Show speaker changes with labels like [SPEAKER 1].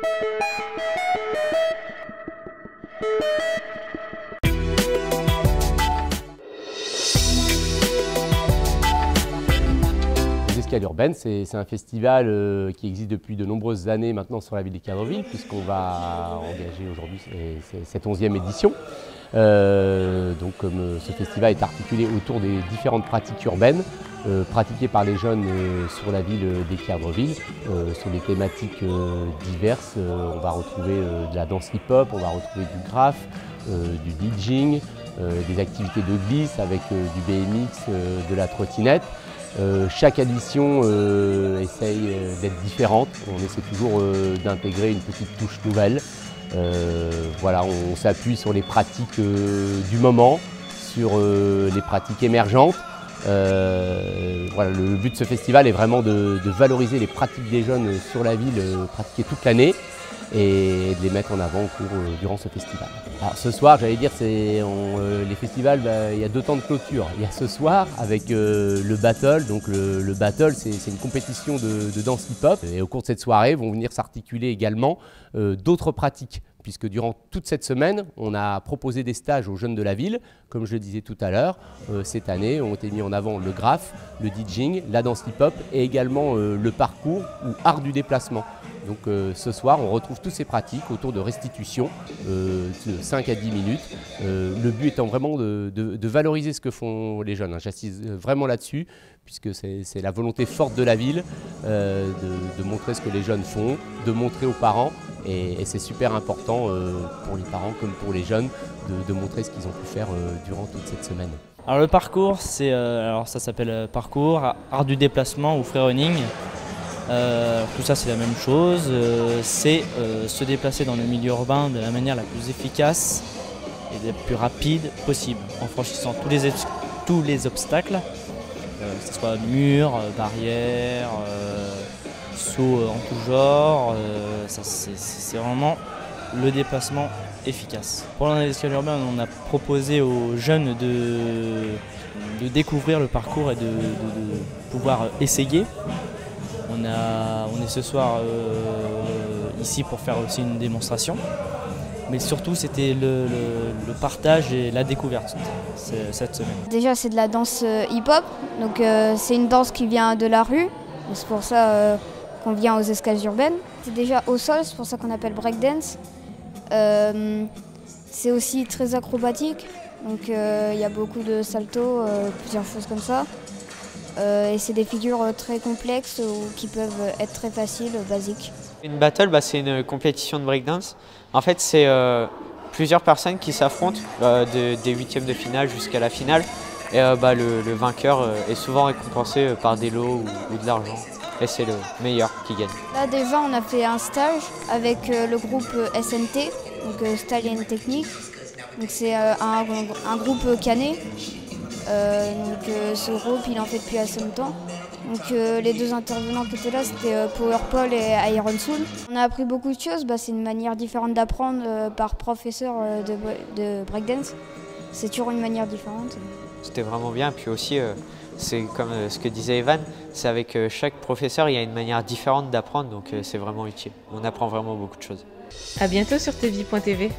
[SPEAKER 1] Les Escales Urbaines, c'est un festival qui existe depuis de nombreuses années maintenant sur la ville d'Équeurdreville, puisqu'on va engager aujourd'hui cette 11e édition. Donc comme ce festival est articulé autour des différentes pratiques urbaines pratiquées par les jeunes sur la ville d'Équeurdreville, sur des thématiques diverses. On va retrouver de la danse hip-hop, on va retrouver du graphe, du DJing, des activités de glisse avec du BMX, de la trottinette. Chaque édition essaye d'être différente, on essaie toujours d'intégrer une petite touche nouvelle. Voilà, on s'appuie sur les pratiques du moment, sur les pratiques émergentes. Voilà, le but de ce festival est vraiment de valoriser les pratiques des jeunes sur la ville, pratiquées toute l'année, et de les mettre en avant durant ce festival. Alors ce soir, j'allais dire, les festivals, il y a 2 temps de clôture. Il y a ce soir avec le battle. Donc le battle, c'est une compétition de danse hip-hop. Et au cours de cette soirée, vont venir s'articuler également d'autres pratiques, puisque durant toute cette semaine, on a proposé des stages aux jeunes de la ville. Comme je le disais tout à l'heure, cette année, ont été mis en avant le graphe, le DJing, la danse hip-hop et également le parcours ou art du déplacement. Donc ce soir, on retrouve toutes ces pratiques autour de restitution de 5 à 10 minutes. Le but étant vraiment de valoriser ce que font les jeunes. J'insiste vraiment là-dessus, puisque c'est la volonté forte de la ville de montrer ce que les jeunes font, de montrer aux parents. Et c'est super important pour les parents comme pour les jeunes de montrer ce qu'ils ont pu faire durant toute cette semaine.
[SPEAKER 2] Alors le parcours, ça s'appelle parcours, art du déplacement ou freerunning. Tout ça c'est la même chose, c'est se déplacer dans le milieu urbain de la manière la plus efficace et la plus rapide possible, en franchissant tous les obstacles, que ce soit murs, barrières, sauts en tout genre, c'est vraiment le déplacement efficace. Pendant les escales urbaines, on a proposé aux jeunes de découvrir le parcours et de pouvoir essayer. On est ce soir ici pour faire aussi une démonstration, mais surtout c'était le partage et la découverte cette semaine.
[SPEAKER 3] Déjà c'est de la danse hip-hop, donc c'est une danse qui vient de la rue, c'est pour ça qu'on vient aux escales urbaines. C'est déjà au sol, c'est pour ça qu'on appelle breakdance. C'est aussi très acrobatique, donc il y a beaucoup de saltos, plusieurs choses comme ça. Et c'est des figures très complexes qui peuvent être très faciles, basiques.
[SPEAKER 4] Une battle, c'est une compétition de breakdance. En fait, c'est plusieurs personnes qui s'affrontent des 8e de finale jusqu'à la finale. Et le vainqueur est souvent récompensé par des lots ou de l'argent. Et c'est le meilleur qui gagne. Là
[SPEAKER 3] déjà, on a fait un stage avec le groupe SNT, donc Stallion Technique. C'est un groupe canet. Ce groupe il en fait depuis assez longtemps. Donc les 2 intervenants qui étaient là c'était Powerpole et Iron Soul. On a appris beaucoup de choses, c'est une manière différente d'apprendre par professeur de breakdance. C'est toujours une manière différente.
[SPEAKER 4] C'était vraiment bien, puis aussi c'est comme ce que disait Evan, c'est avec chaque professeur il y a une manière différente d'apprendre, donc c'est vraiment utile. On apprend vraiment beaucoup de choses.
[SPEAKER 5] À bientôt sur tvie.tv.